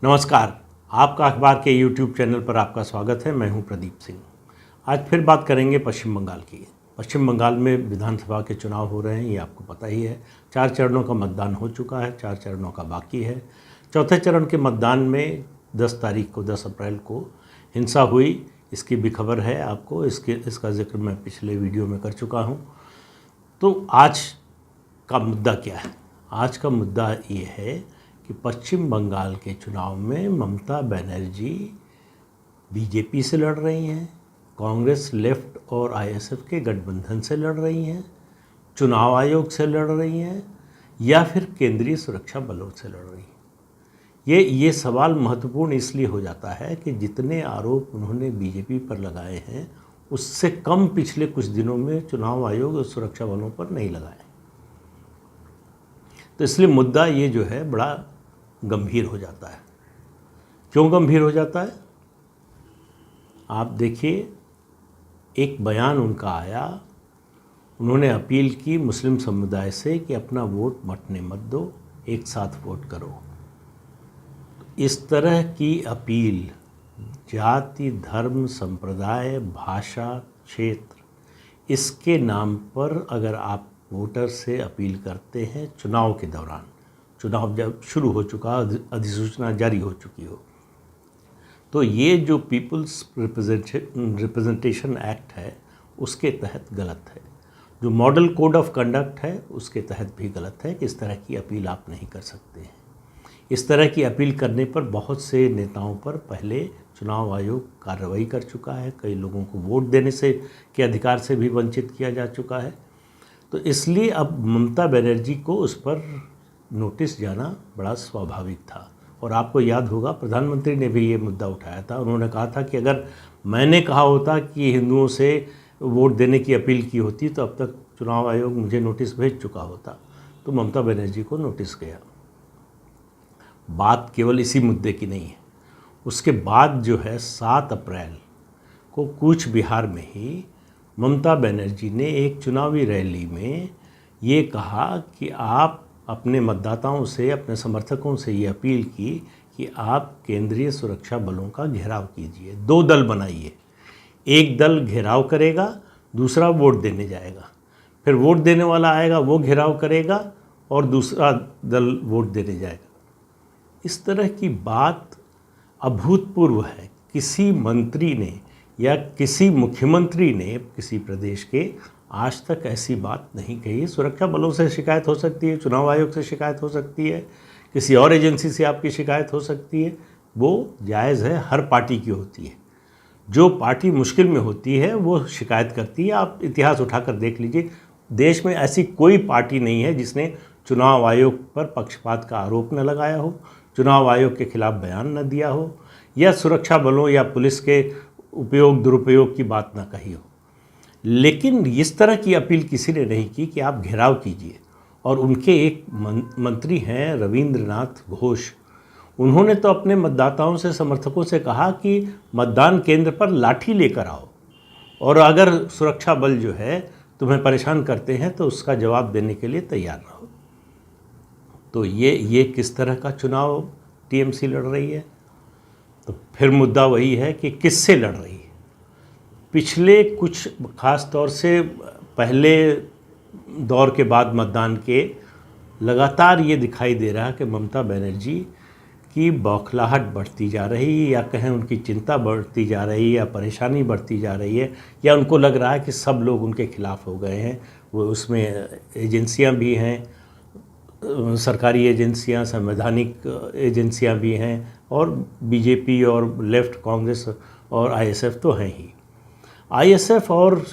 नमस्कार। आपका अखबार के YouTube चैनल पर आपका स्वागत है। मैं हूं प्रदीप सिंह। आज फिर बात करेंगे पश्चिम बंगाल की। पश्चिम बंगाल में विधानसभा के चुनाव हो रहे हैं, ये आपको पता ही है। 4 चरणों का मतदान हो चुका है, 4 चरणों का बाकी है। चौथे चरण के मतदान में 10 अप्रैल को हिंसा हुई, इसकी भी खबर है आपको। इसका जिक्र मैं पिछले वीडियो में कर चुका हूँ। तो आज का मुद्दा क्या है? आज का मुद्दा ये है कि पश्चिम बंगाल के चुनाव में ममता बनर्जी बीजेपी से लड़ रही हैं, कांग्रेस लेफ्ट और आईएसएफ के गठबंधन से लड़ रही हैं, चुनाव आयोग से लड़ रही हैं या फिर केंद्रीय सुरक्षा बलों से लड़ रही हैं। ये सवाल महत्वपूर्ण इसलिए हो जाता है कि जितने आरोप उन्होंने बीजेपी पर लगाए हैं उससे कम पिछले कुछ दिनों में चुनाव आयोग और सुरक्षा बलों पर नहीं लगाए। तो इसलिए मुद्दा ये जो है बड़ा गंभीर हो जाता है। क्यों गंभीर हो जाता है? आप देखिए, एक बयान उनका आया, उन्होंने अपील की मुस्लिम समुदाय से कि अपना वोट बंटने मत दो, एक साथ वोट करो। इस तरह की अपील जाति, धर्म, संप्रदाय, भाषा, क्षेत्र, इसके नाम पर अगर आप वोटर से अपील करते हैं चुनाव के दौरान, चुनाव जब शुरू हो चुका, अधिसूचना जारी हो चुकी हो, तो ये जो पीपल्स रिप्रेजेंटेशन एक्ट है उसके तहत गलत है। जो मॉडल कोड ऑफ कंडक्ट है उसके तहत भी गलत है कि इस तरह की अपील आप नहीं कर सकते हैं। इस तरह की अपील करने पर बहुत से नेताओं पर पहले चुनाव आयोग कार्रवाई कर चुका है, कई लोगों को वोट देने के अधिकार से भी वंचित किया जा चुका है। तो इसलिए अब ममता बनर्जी को उस पर नोटिस जाना बड़ा स्वाभाविक था। और आपको याद होगा, प्रधानमंत्री ने भी ये मुद्दा उठाया था। उन्होंने कहा था कि अगर मैंने कहा होता कि हिंदुओं से वोट देने की अपील की होती तो अब तक चुनाव आयोग मुझे नोटिस भेज चुका होता। तो ममता बनर्जी को नोटिस गया। बात केवल इसी मुद्दे की नहीं है। उसके बाद जो है 7 अप्रैल को कूच बिहार में ही ममता बनर्जी ने एक चुनावी रैली में ये कहा कि आप अपने मतदाताओं से, अपने समर्थकों से ये अपील की कि आप केंद्रीय सुरक्षा बलों का घेराव कीजिए। 2 दल बनाइए, एक दल घेराव करेगा, दूसरा वोट देने जाएगा। फिर वोट देने वाला आएगा, वो घेराव करेगा और दूसरा दल वोट देने जाएगा। इस तरह की बात अभूतपूर्व है। किसी मंत्री ने या किसी मुख्यमंत्री ने किसी प्रदेश के आज तक ऐसी बात नहीं कही। सुरक्षा बलों से शिकायत हो सकती है, चुनाव आयोग से शिकायत हो सकती है, किसी और एजेंसी से आपकी शिकायत हो सकती है, वो जायज़ है, हर पार्टी की होती है। जो पार्टी मुश्किल में होती है वो शिकायत करती है। आप इतिहास उठाकर देख लीजिए, देश में ऐसी कोई पार्टी नहीं है जिसने चुनाव आयोग पर पक्षपात का आरोप न लगाया हो, चुनाव आयोग के खिलाफ बयान न दिया हो या सुरक्षा बलों या पुलिस के उपयोग दुरुपयोग की बात न कही हो। लेकिन इस तरह की अपील किसी ने नहीं की कि आप घेराव कीजिए। और उनके एक मंत्री हैं रविंद्रनाथ घोष, उन्होंने तो अपने मतदाताओं से, समर्थकों से कहा कि मतदान केंद्र पर लाठी लेकर आओ और अगर सुरक्षा बल जो है तुम्हें परेशान करते हैं तो उसका जवाब देने के लिए तैयार रहो। तो ये किस तरह का चुनाव टीएमसी लड़ रही है? तो फिर मुद्दा वही है कि किससे लड़ रही है। पिछले कुछ, ख़ास तौर से पहले दौर के बाद मतदान के, लगातार ये दिखाई दे रहा है कि ममता बनर्जी की बौखलाहट बढ़ती जा रही है, या कहें उनकी चिंता बढ़ती जा रही है, या परेशानी बढ़ती जा रही है, या उनको लग रहा है कि सब लोग उनके खिलाफ़ हो गए हैं। वो उसमें एजेंसियां भी हैं, सरकारी एजेंसियां, संवैधानिक एजेंसियां भी हैं, और बीजेपी और लेफ्ट, कांग्रेस और आईएसएफ तो हैं ही। आईएसएफ और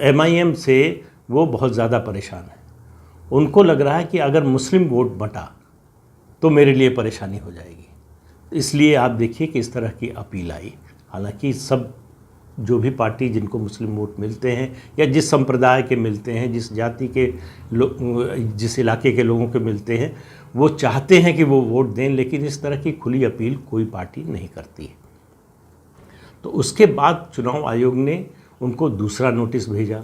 एमआईएम से वो बहुत ज़्यादा परेशान है। उनको लग रहा है कि अगर मुस्लिम वोट बटा तो मेरे लिए परेशानी हो जाएगी। इसलिए आप देखिए कि इस तरह की अपील आई। हालांकि सब जो भी पार्टी जिनको मुस्लिम वोट मिलते हैं या जिस संप्रदाय के मिलते हैं, जिस जाति के जिस इलाके के लोगों के मिलते हैं, वो चाहते हैं कि वो वोट दें, लेकिन इस तरह की खुली अपील कोई पार्टी नहीं करती है। तो उसके बाद चुनाव आयोग ने उनको दूसरा नोटिस भेजा,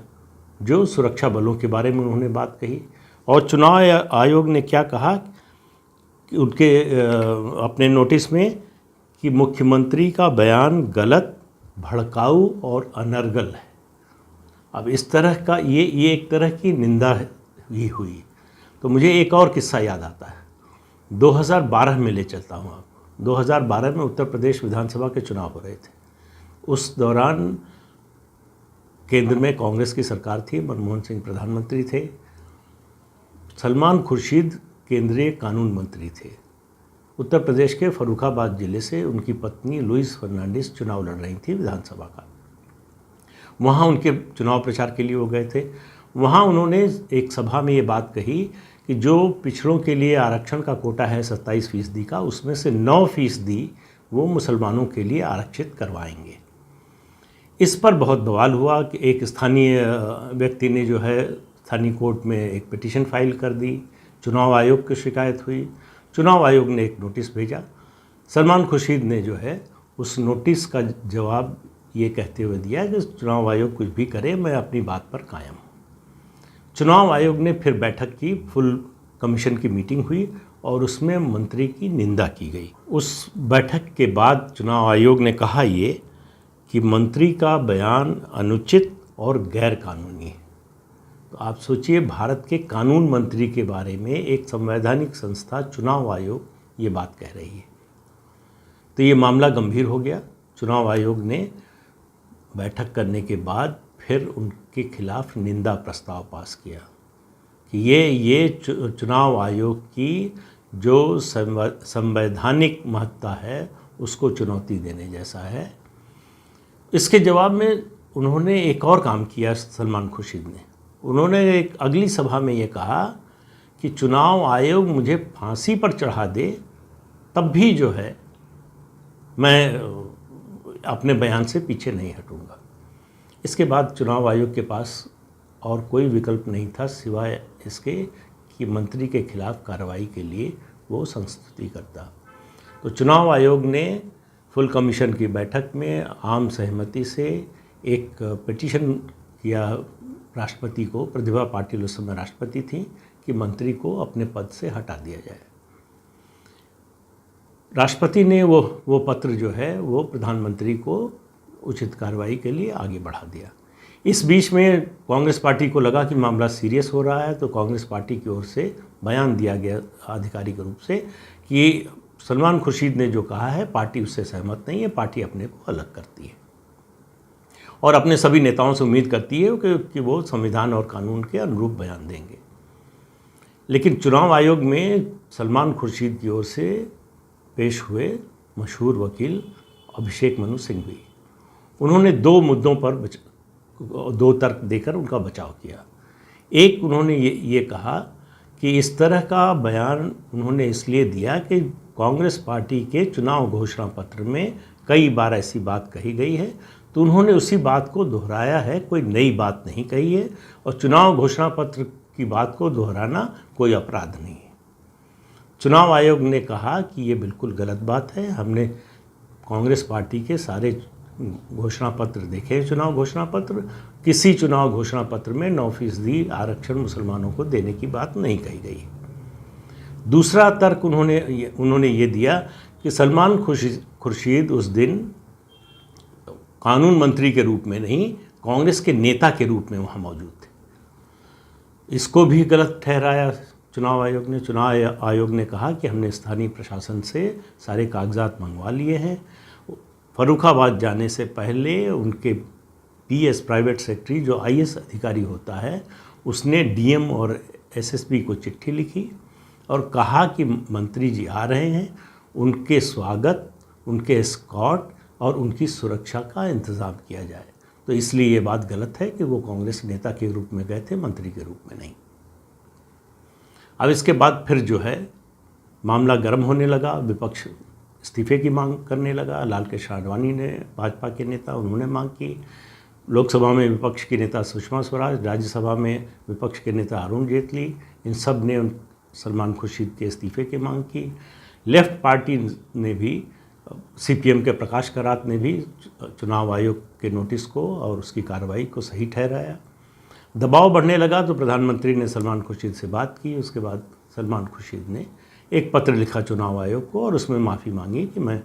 जो सुरक्षा बलों के बारे में उन्होंने बात कही। और चुनाव आयोग ने क्या कहा उनके अपने नोटिस में कि मुख्यमंत्री का बयान गलत, भड़काऊ और अनर्गल है। अब इस तरह का ये एक तरह की निंदा ही हुई। तो मुझे एक और किस्सा याद आता है, 2012 में ले चलता हूँ आपको। 2012 में उत्तर प्रदेश विधानसभा के चुनाव हो रहे थे। उस दौरान केंद्र में कांग्रेस की सरकार थी, मनमोहन सिंह प्रधानमंत्री थे, सलमान खुर्शीद केंद्रीय कानून मंत्री थे। उत्तर प्रदेश के फर्रुखाबाद जिले से उनकी पत्नी लुइस फर्नांडिस चुनाव लड़ रही थी विधानसभा का। वहाँ उनके चुनाव प्रचार के लिए वो गए थे। वहाँ उन्होंने एक सभा में ये बात कही कि जो पिछड़ों के लिए आरक्षण का कोटा है 27% का, उसमें से 9% वो मुसलमानों के लिए आरक्षित करवाएंगे। इस पर बहुत बवाल हुआ कि एक स्थानीय व्यक्ति ने जो है स्थानीय कोर्ट में एक पिटीशन फाइल कर दी, चुनाव आयोग की शिकायत हुई। चुनाव आयोग ने एक नोटिस भेजा। सलमान खुर्शीद ने जो है उस नोटिस का जवाब ये कहते हुए दिया कि चुनाव आयोग कुछ भी करे, मैं अपनी बात पर कायम हूँ। चुनाव आयोग ने फिर बैठक की, फुल कमीशन की मीटिंग हुई और उसमें मंत्री की निंदा की गई। उस बैठक के बाद चुनाव आयोग ने कहा ये कि मंत्री का बयान अनुचित और गैर कानूनी है। तो आप सोचिए, भारत के कानून मंत्री के बारे में एक संवैधानिक संस्था चुनाव आयोग ये बात कह रही है। तो ये मामला गंभीर हो गया। चुनाव आयोग ने बैठक करने के बाद फिर उनके खिलाफ निंदा प्रस्ताव पास किया कि ये चुनाव आयोग की जो संवैधानिक महत्ता है उसको चुनौती देने जैसा है। इसके जवाब में उन्होंने एक और काम किया सलमान खुर्शीद ने। उन्होंने एक अगली सभा में ये कहा कि चुनाव आयोग मुझे फांसी पर चढ़ा दे तब भी जो है मैं अपने बयान से पीछे नहीं हटूंगा। इसके बाद चुनाव आयोग के पास और कोई विकल्प नहीं था सिवाय इसके कि मंत्री के खिलाफ कार्रवाई के लिए वो संस्तुति करता। तो चुनाव आयोग ने फुल कमीशन की बैठक में आम सहमति से एक पिटीशन किया राष्ट्रपति को। प्रतिभा पाटिल उस समय राष्ट्रपति थी कि मंत्री को अपने पद से हटा दिया जाए। राष्ट्रपति ने वो पत्र जो है वो प्रधानमंत्री को उचित कार्रवाई के लिए आगे बढ़ा दिया। इस बीच में कांग्रेस पार्टी को लगा कि मामला सीरियस हो रहा है, तो कांग्रेस पार्टी की ओर से बयान दिया गया आधिकारिक रूप से कि सलमान खुर्शीद ने जो कहा है पार्टी उससे सहमत नहीं है, पार्टी अपने को अलग करती है और अपने सभी नेताओं से उम्मीद करती है कि वो संविधान और कानून के अनुरूप बयान देंगे। लेकिन चुनाव आयोग में सलमान खुर्शीद की ओर से पेश हुए मशहूर वकील अभिषेक मनु सिंघवी, उन्होंने 2 मुद्दों पर 2 तर्क देकर उनका बचाव किया। एक, उन्होंने ये कहा कि इस तरह का बयान उन्होंने इसलिए दिया कि कांग्रेस पार्टी के चुनाव घोषणा पत्र में कई बार ऐसी बात कही गई है, तो उन्होंने उसी बात को दोहराया है, कोई नई बात नहीं कही है और चुनाव घोषणा पत्र की बात को दोहराना कोई अपराध नहीं है। चुनाव आयोग ने कहा कि ये बिल्कुल गलत बात है। हमने कांग्रेस पार्टी के सारे घोषणा पत्र देखे, चुनाव घोषणा पत्र, किसी चुनाव घोषणा पत्र में 9% आरक्षण मुसलमानों को देने की बात नहीं कही गई। दूसरा तर्क उन्होंने ये दिया कि सलमान खुर्शीद उस दिन कानून मंत्री के रूप में नहीं, कांग्रेस के नेता के रूप में वहाँ मौजूद थे। इसको भी गलत ठहराया चुनाव आयोग ने। चुनाव आयोग ने कहा कि हमने स्थानीय प्रशासन से सारे कागजात मंगवा लिए हैं। फर्रुखाबाद जाने से पहले उनके पीएस प्राइवेट सेक्रेटरी जो आईएएस अधिकारी होता है, उसने डीएम और एसएसपी को चिट्ठी लिखी और कहा कि मंत्री जी आ रहे हैं, उनके स्वागत, उनके एस्कॉर्ट और उनकी सुरक्षा का इंतज़ाम किया जाए। तो इसलिए ये बात गलत है कि वो कांग्रेस नेता के रूप में गए थे, मंत्री के रूप में नहीं। अब इसके बाद फिर जो है मामला गर्म होने लगा, विपक्ष इस्तीफे की मांग करने लगा। लाल कृष्ण आडवाणी ने, भाजपा के नेता, उन्होंने मांग की। लोकसभा में विपक्ष की नेता सुषमा स्वराज, राज्यसभा में विपक्ष के नेता अरुण जेटली, इन सब ने सलमान खुर्शीद के इस्तीफे की मांग की। लेफ्ट पार्टी ने भी, सीपीएम के प्रकाश करात ने भी चुनाव आयोग के नोटिस को और उसकी कार्रवाई को सही ठहराया। दबाव बढ़ने लगा तो प्रधानमंत्री ने सलमान खुर्शीद से बात की। उसके बाद सलमान खुर्शीद ने एक पत्र लिखा चुनाव आयोग को और उसमें माफ़ी मांगी कि मैं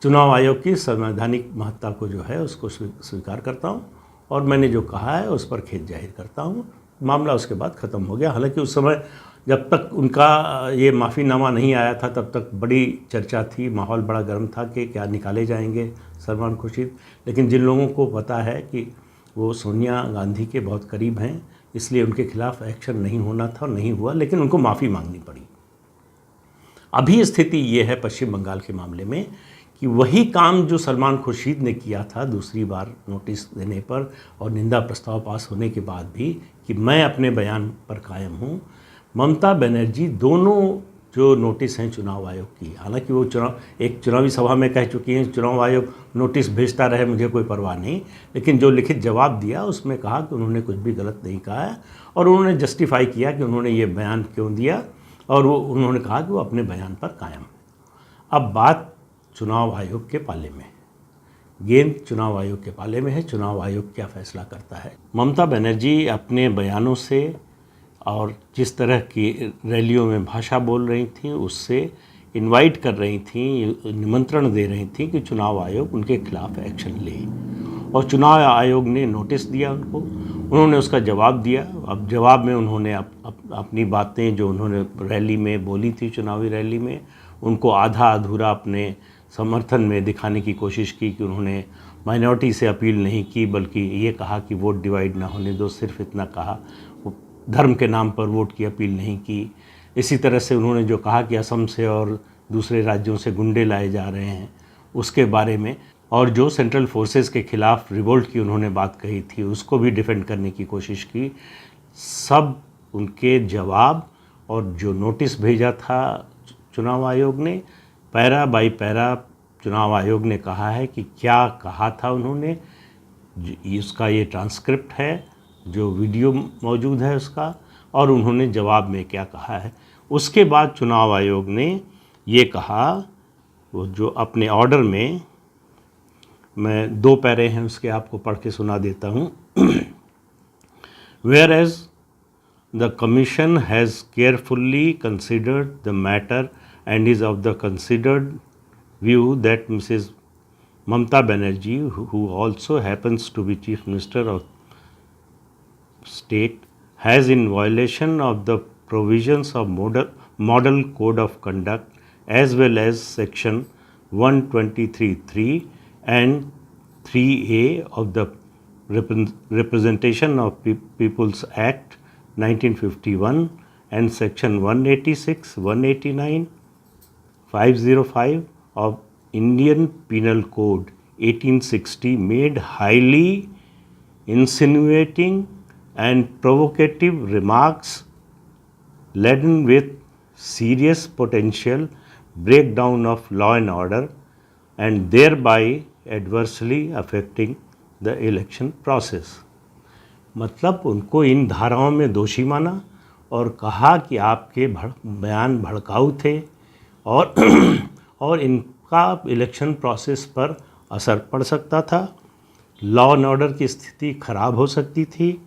चुनाव आयोग की संवैधानिक महत्ता को जो है उसको स्वीकार करता हूँ और मैंने जो कहा है उस पर खेद जाहिर करता हूँ। मामला उसके बाद ख़त्म हो गया। हालांकि उस समय जब तक उनका ये माफ़ीनामा नहीं आया था तब तक बड़ी चर्चा थी, माहौल बड़ा गर्म था कि क्या निकाले जाएंगे सलमान खुर्शीद। लेकिन जिन लोगों को पता है कि वो सोनिया गांधी के बहुत करीब हैं, इसलिए उनके खिलाफ एक्शन नहीं होना था और नहीं हुआ, लेकिन उनको माफ़ी मांगनी पड़ी। अभी स्थिति ये है पश्चिम बंगाल के मामले में कि वही काम जो सलमान खुर्शीद ने किया था दूसरी बार नोटिस देने पर और निंदा प्रस्ताव पास होने के बाद भी कि मैं अपने बयान पर कायम हूँ, ममता बनर्जी दोनों जो नोटिस हैं चुनाव आयोग की, हालांकि वो चुनावी सभा में कह चुकी हैं चुनाव आयोग नोटिस भेजता रहे, मुझे कोई परवाह नहीं, लेकिन जो लिखित जवाब दिया उसमें कहा कि उन्होंने कुछ भी गलत नहीं कहा है और उन्होंने जस्टिफाई किया कि उन्होंने ये बयान क्यों दिया और वो उन्होंने कहा कि वो अपने बयान पर कायम। अब बात चुनाव आयोग के पाले में, गेंद चुनाव आयोग के पाले में है, चुनाव आयोग क्या फैसला करता है। ममता बनर्जी अपने बयानों से और जिस तरह की रैलियों में भाषा बोल रही थी उससे इनवाइट कर रही थी, निमंत्रण दे रही थी कि चुनाव आयोग उनके खिलाफ एक्शन ले, और चुनाव आयोग ने नोटिस दिया उनको, उन्होंने उसका जवाब दिया। अब जवाब में उन्होंने अपनी बातें जो उन्होंने रैली में बोली थी, चुनावी रैली में, उनको आधा अधूरा अपने समर्थन में दिखाने की कोशिश की कि उन्होंने माइनॉरिटी से अपील नहीं की बल्कि ये कहा कि वोट डिवाइड ना होने दो, सिर्फ इतना कहा, धर्म के नाम पर वोट की अपील नहीं की। इसी तरह से उन्होंने जो कहा कि असम से और दूसरे राज्यों से गुंडे लाए जा रहे हैं उसके बारे में, और जो सेंट्रल फोर्सेस के खिलाफ रिवोल्ट की उन्होंने बात कही थी उसको भी डिफेंड करने की कोशिश की। सब उनके जवाब और जो नोटिस भेजा था चुनाव आयोग ने, पैरा बाई पैरा चुनाव आयोग ने कहा है कि क्या कहा था उन्होंने, उसका ये ट्रांसक्रिप्ट है, जो वीडियो मौजूद है उसका, और उन्होंने जवाब में क्या कहा है। उसके बाद चुनाव आयोग ने ये कहा, वो जो अपने ऑर्डर में, मैं 2 पैरे हैं उसके आपको पढ़ के सुना देता हूँ। Whereas the commission has carefully considered the matter and is of the considered view that Mrs. Mamata Banerjee, who also happens to be Chief Minister of State, has in violation of the provisions of Model Code of Conduct as well as Section 123(3) and 3A of the Representation of People's Act 1951 and Section 186, 189, 505 of Indian Penal Code 1860 made highly insinuating and provocative remarks laden with serious potential breakdown of law and order and thereby adversely affecting the election process। मतलब उनको इन धाराओं में दोषी माना और कहा कि आपके बयान भड़काऊ थे और इनका इलेक्शन प्रोसेस पर असर पड़ सकता था, लॉ एंड ऑर्डर की स्थिति खराब हो सकती थी।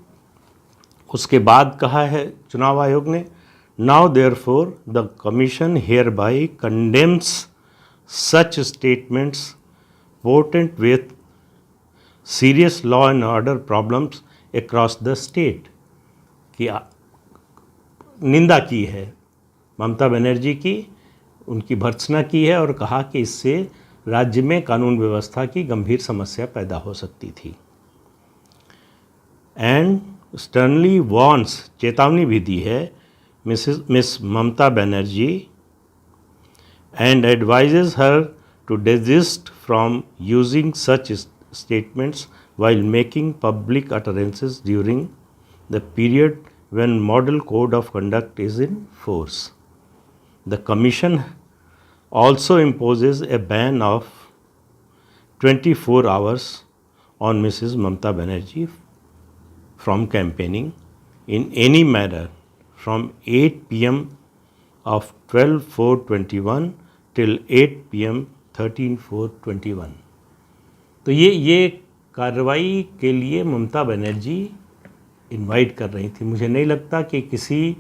उसके बाद कहा है चुनाव आयोग ने, now therefore the commission hereby condemns such statements portent with serious law and order problems across the state, की निंदा की है ममता बनर्जी की, उनकी भर्त्सना की है और कहा कि इससे राज्य में कानून व्यवस्था की गंभीर समस्या पैदा हो सकती थी। एंड स्टर्नली वॉर्न्स, चेतावनी भी दी है Miss Mamata Banerjee, and advises her to desist from using such statements while making public utterances during the period when Model Code of Conduct is in force. The Commission also imposes a ban of 24 hours on Mrs. Mamata Banerjee from campaigning in any manner from 8 p.m. of 12/4/21 till 8 p.m. 13/4/21। तो ये कार्रवाई के लिए Mamata Banerjee invite कर रही थी। मुझे नहीं लगता कि किसी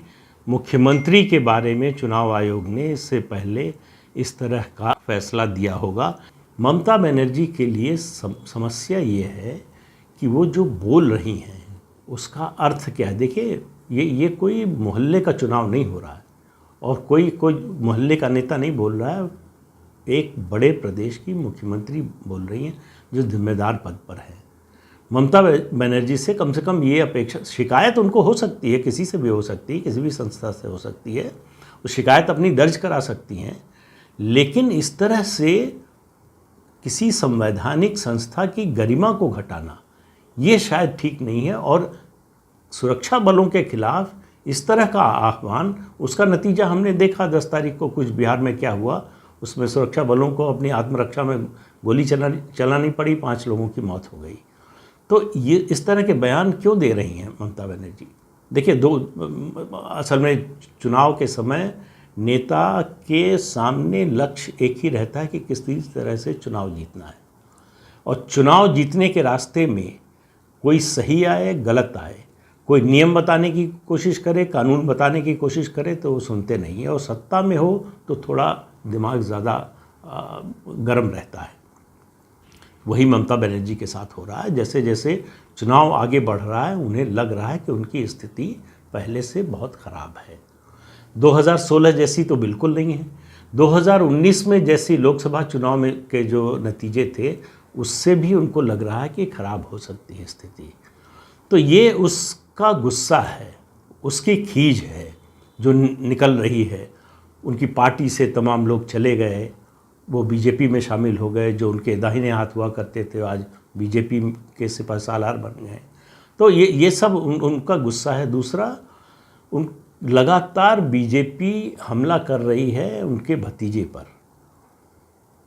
मुख्यमंत्री के बारे में चुनाव आयोग ने इससे पहले इस तरह का फैसला दिया होगा। ममता बनर्जी के लिए समस्या ये है कि वो जो बोल रही हैं उसका अर्थ क्या है। देखिए, ये कोई मोहल्ले का चुनाव नहीं हो रहा है और कोई मोहल्ले का नेता नहीं बोल रहा है, एक बड़े प्रदेश की मुख्यमंत्री बोल रही हैं जो जिम्मेदार पद पर है। ममता बनर्जी से कम ये अपेक्षा, शिकायत उनको हो सकती है, किसी से भी हो सकती है, किसी भी संस्था से हो सकती है, वो शिकायत अपनी दर्ज करा सकती हैं, लेकिन इस तरह से किसी संवैधानिक संस्था की गरिमा को घटाना ये शायद ठीक नहीं है। और सुरक्षा बलों के खिलाफ इस तरह का आह्वान, उसका नतीजा हमने देखा 10 तारीख को कुछ बिहार में क्या हुआ। उसमें सुरक्षा बलों को अपनी आत्मरक्षा में गोली चलानी पड़ी, 5 लोगों की मौत हो गई। तो ये इस तरह के बयान क्यों दे रही हैं ममता बनर्जी? देखिए, असल में चुनाव के समय नेता के सामने लक्ष्य एक ही रहता है कि किस तरह से चुनाव जीतना है, और चुनाव जीतने के रास्ते में कोई सही आए गलत आए, कोई नियम बताने की कोशिश करे, कानून बताने की कोशिश करे, तो वो सुनते नहीं है। और सत्ता में हो तो थोड़ा दिमाग ज़्यादा गर्म रहता है। वही ममता बनर्जी के साथ हो रहा है। जैसे जैसे चुनाव आगे बढ़ रहा है उन्हें लग रहा है कि उनकी स्थिति पहले से बहुत ख़राब है। 2016 जैसी तो बिल्कुल नहीं है। 2019 में जैसी लोकसभा चुनाव में के जो नतीजे थे उससे भी उनको लग रहा है कि ख़राब हो सकती है स्थिति। तो ये उसका गुस्सा है, उसकी खीज है जो निकल रही है। उनकी पार्टी से तमाम लोग चले गए, वो बीजेपी में शामिल हो गए। जो उनके दाहिने हाथ हुआ करते थे आज बीजेपी के सिपहसालार बन गए। तो ये सब उनका गुस्सा है। दूसरा, लगातार बीजेपी हमला कर रही है उनके भतीजे पर।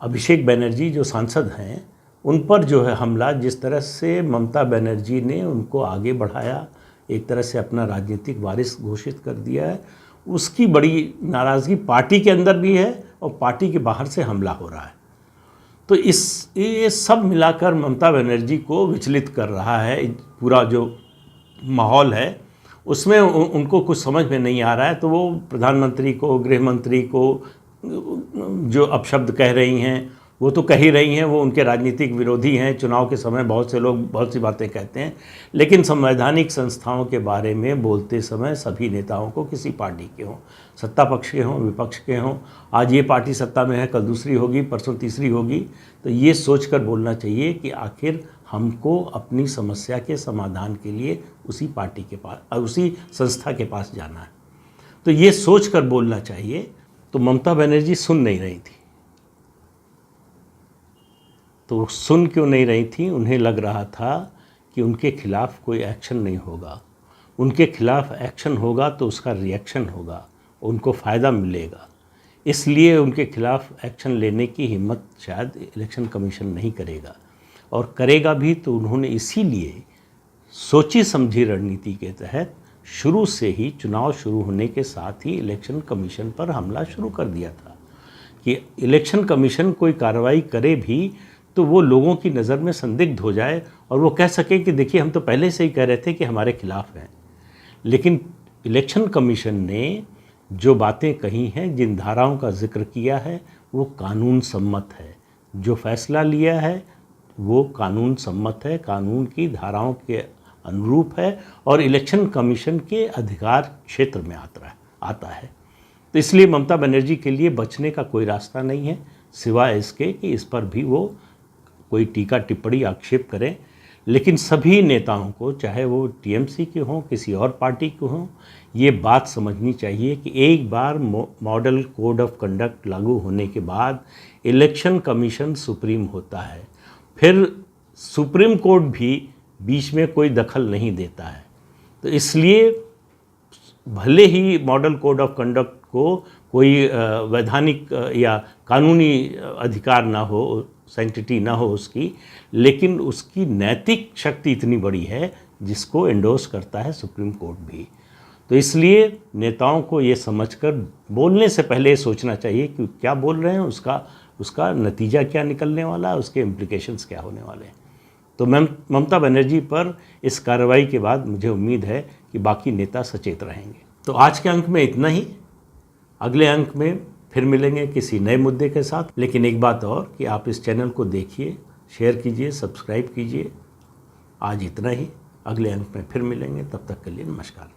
अभिषेक बनर्जी जो सांसद हैं उन पर जो है हमला, जिस तरह से ममता बनर्जी ने उनको आगे बढ़ाया, एक तरह से अपना राजनीतिक वारिस घोषित कर दिया है, उसकी बड़ी नाराज़गी पार्टी के अंदर भी है और पार्टी के बाहर से हमला हो रहा है। तो ये सब मिलाकर ममता बनर्जी को विचलित कर रहा है। पूरा जो माहौल है उसमें उनको कुछ समझ में नहीं आ रहा है। तो वो प्रधानमंत्री को, गृह मंत्री को जो अपशब्द कह रही हैं वो तो कह ही रही हैं, वो उनके राजनीतिक विरोधी हैं। चुनाव के समय बहुत से लोग बहुत सी बातें कहते हैं, लेकिन संवैधानिक संस्थाओं के बारे में बोलते समय सभी नेताओं को, किसी पार्टी के हों, सत्ता पक्ष के हों, विपक्ष के हों, आज ये पार्टी सत्ता में है, कल दूसरी होगी, परसों तीसरी होगी, तो ये सोचकर बोलना चाहिए कि आखिर हमको अपनी समस्या के समाधान के लिए उसी पार्टी के पास, उसी संस्था के पास जाना है। तो ये सोचकर बोलना चाहिए। तो ममता बनर्जी सुन नहीं रही थी। तो सुन क्यों नहीं रही थी? उन्हें लग रहा था कि उनके खिलाफ कोई एक्शन नहीं होगा। उनके खिलाफ एक्शन होगा तो उसका रिएक्शन होगा, उनको फ़ायदा मिलेगा। इसलिए उनके खिलाफ एक्शन लेने की हिम्मत शायद इलेक्शन कमीशन नहीं करेगा, और करेगा भी तो उन्होंने इसीलिए सोची समझी रणनीति के तहत शुरू से ही, चुनाव शुरू होने के साथ ही इलेक्शन कमीशन पर हमला शुरू कर दिया था कि इलेक्शन कमीशन कोई कार्रवाई करे भी तो वो लोगों की नज़र में संदिग्ध हो जाए और वो कह सके कि देखिए हम तो पहले से ही कह रहे थे कि हमारे खिलाफ हैं। लेकिन इलेक्शन कमीशन ने जो बातें कही हैं, जिन धाराओं का जिक्र किया है, वो कानून सम्मत है। जो फैसला लिया है वो कानून सम्मत है, कानून की धाराओं के अनुरूप है और इलेक्शन कमीशन के अधिकार क्षेत्र में आता है। तो इसलिए ममता बनर्जी के लिए बचने का कोई रास्ता नहीं है सिवाय इसके कि इस पर भी वो कोई टीका टिप्पणी आक्षेप करें। लेकिन सभी नेताओं को, चाहे वो टीएमसी के हों, किसी और पार्टी के हों, ये बात समझनी चाहिए कि एक बार मॉडल कोड ऑफ कंडक्ट लागू होने के बाद इलेक्शन कमीशन सुप्रीम होता है। फिर सुप्रीम कोर्ट भी बीच में कोई दखल नहीं देता है। तो इसलिए भले ही मॉडल कोड ऑफ कंडक्ट को कोई वैधानिक या कानूनी अधिकार ना हो, सेंटिटी ना हो उसकी, लेकिन उसकी नैतिक शक्ति इतनी बड़ी है जिसको एंडोर्स करता है सुप्रीम कोर्ट भी। तो इसलिए नेताओं को ये समझकर बोलने से पहले सोचना चाहिए कि क्या बोल रहे हैं, उसका नतीजा क्या निकलने वाला है, उसके इम्प्लिकेशंस क्या होने वाले हैं। तो ममता बनर्जी पर इस कार्रवाई के बाद मुझे उम्मीद है कि बाकी नेता सचेत रहेंगे। तो आज के अंक में इतना ही। अगले अंक में फिर मिलेंगे किसी नए मुद्दे के साथ। लेकिन एक बात और कि आप इस चैनल को देखिए, शेयर कीजिए, सब्सक्राइब कीजिए। आज इतना ही। अगले अंक में फिर मिलेंगे, तब तक के लिए नमस्कार।